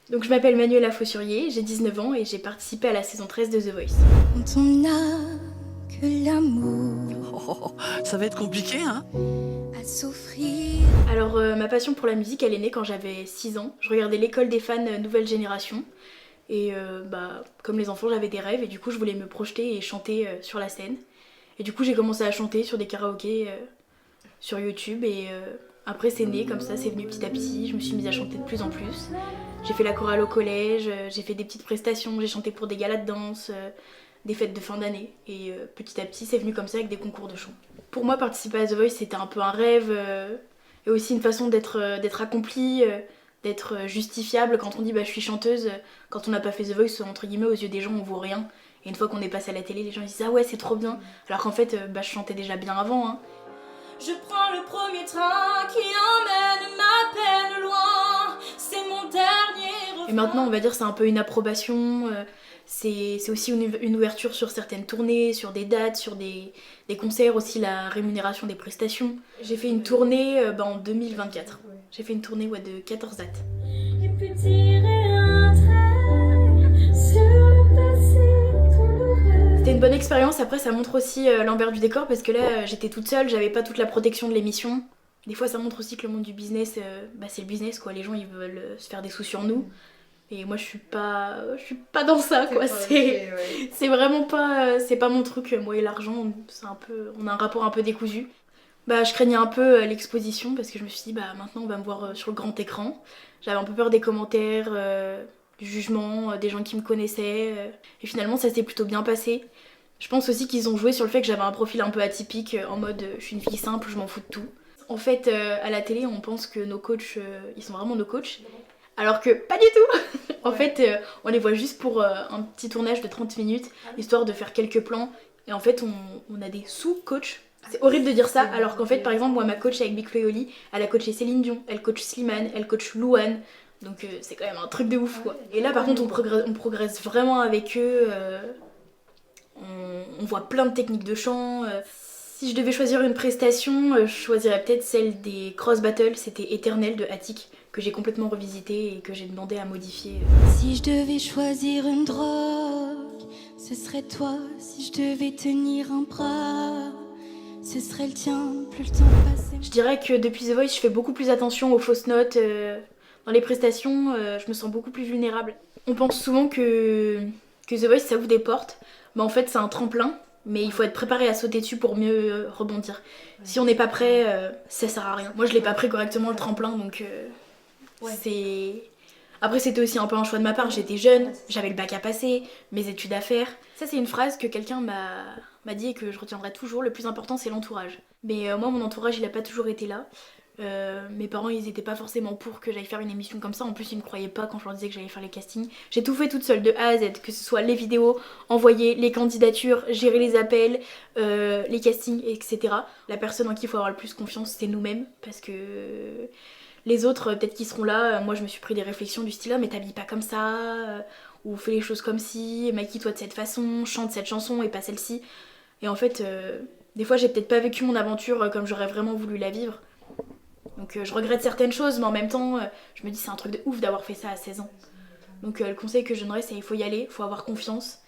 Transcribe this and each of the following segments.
Donc je m'appelle Manuela Faussurier, j'ai 19 ans et j'ai participé à la saison 13 de The Voice. Quand on n'a que l'amour Ça va être compliqué, hein? à s'offrir. Alors ma passion pour la musique, elle est née quand j'avais 6 ans. Je regardais l'école des fans Nouvelle Génération. Et comme les enfants, j'avais des rêves et du coup je voulais me projeter et chanter sur la scène. Et du coup j'ai commencé à chanter sur des karaokés sur YouTube et après c'est né comme ça, c'est venu petit à petit. Je me suis mise à chanter de plus en plus. J'ai fait la chorale au collège, j'ai fait des petites prestations, j'ai chanté pour des galas de danse, des fêtes de fin d'année. Et petit à petit c'est venu comme ça avec des concours de chant. Pour moi participer à The Voice c'était un peu un rêve et aussi une façon d'être accomplie, d'être justifiable quand on dit bah je suis chanteuse. Quand on n'a pas fait The Voice, entre guillemets, aux yeux des gens on vaut rien. Et une fois qu'on est passé à la télé, les gens ils disent ah ouais c'est trop bien. Alors qu'en fait bah, je chantais déjà bien avant. Hein. Je prends le premier train qui emmène ma peine loin. C'est mon dernier refrain. Et maintenant, on va dire, c'est un peu une approbation. C'est aussi une ouverture sur certaines tournées, sur des dates, sur des concerts, aussi la rémunération des prestations. J'ai fait une tournée en 2024. J'ai fait une tournée de 14 dates. Et puis tirer un trait sur le passé douloureux. C'était une bonne expérience. Après, ça montre aussi l'envers du décor parce que là, j'étais toute seule, j'avais pas toute la protection de l'émission. Des fois, ça montre aussi que le monde du business, c'est le business quoi. Les gens, ils veulent se faire des sous sur nous. Et moi, je suis pas dans ça quoi. C'est vraiment pas, c'est pas mon truc. Moi et l'argent, c'est un peu, on a un rapport un peu décousu. Bah, je craignais un peu l'exposition parce que je me suis dit bah maintenant on va me voir sur le grand écran. J'avais un peu peur des commentaires, du jugement, des gens qui me connaissaient. Et finalement, ça s'est plutôt bien passé. Je pense aussi qu'ils ont joué sur le fait que j'avais un profil un peu atypique, en mode je suis une fille simple, je m'en fous de tout. En fait, à la télé, on pense que nos coachs, ils sont vraiment nos coachs, alors que pas du tout. En fait, on les voit juste pour un petit tournage de 30 minutes, histoire de faire quelques plans. Et en fait, on a des sous-coachs. C'est horrible de dire ça, alors qu'en fait, par exemple, moi, ma coach avec Big Flo et Oli, elle a coaché Céline Dion, elle coach Slimane, elle coach Louane. Donc c'est quand même un truc de ouf, quoi. Et là, par contre, on progresse vraiment avec eux. On voit plein de techniques de chant. Si je devais choisir une prestation, je choisirais peut-être celle des Cross Battles, c'était Éternel de Attic, que j'ai complètement revisité et que j'ai demandé à modifier. Si je devais choisir une drogue, ce serait toi. Si je devais tenir un bras, ce serait le tien. Plus le temps passe. Je dirais que depuis The Voice, je fais beaucoup plus attention aux fausses notes. Dans les prestations, je me sens beaucoup plus vulnérable. On pense souvent que The Voice, ça ouvre des portes. Mais en fait, c'est un tremplin. Mais il faut être préparé à sauter dessus pour mieux rebondir. Si on n'est pas prêt, ça sert à rien. Moi, je l'ai pas pris correctement le tremplin, donc c'est... Après, c'était aussi un peu un choix de ma part. J'étais jeune, j'avais le bac à passer, mes études à faire. Ça, c'est une phrase que quelqu'un m'a dit et que je retiendrai toujours. Le plus important, c'est l'entourage. Mais moi, mon entourage, il a pas toujours été là. Mes parents, ils étaient pas forcément pour que j'aille faire une émission comme ça. En plus, ils me croyaient pas quand je leur disais que j'allais faire les castings. J'ai tout fait toute seule, de A à Z, que ce soit les vidéos, envoyer les candidatures, gérer les appels, les castings, etc. La personne en qui il faut avoir le plus confiance, c'est nous-mêmes, parce que les autres, peut-être qu'ils seront là. Moi, je me suis pris des réflexions du style, ah, mais t'habilles pas comme ça, ou fais les choses comme ci, maquille-toi de cette façon, chante cette chanson et pas celle-ci. Et en fait, des fois, j'ai peut-être pas vécu mon aventure comme j'aurais vraiment voulu la vivre. Donc je regrette certaines choses, mais en même temps, je me dis c'est un truc de ouf d'avoir fait ça à 16 ans. Donc le conseil que je donnerais, c'est il faut y aller, il faut avoir confiance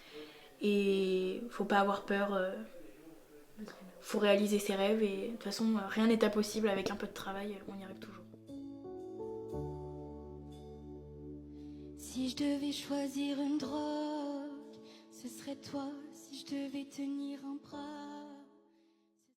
et faut pas avoir peur. Faut réaliser ses rêves et de toute façon, rien n'est impossible avec un peu de travail, on y arrive toujours. Si je devais choisir une drogue, ce serait toi. Si je devais tenir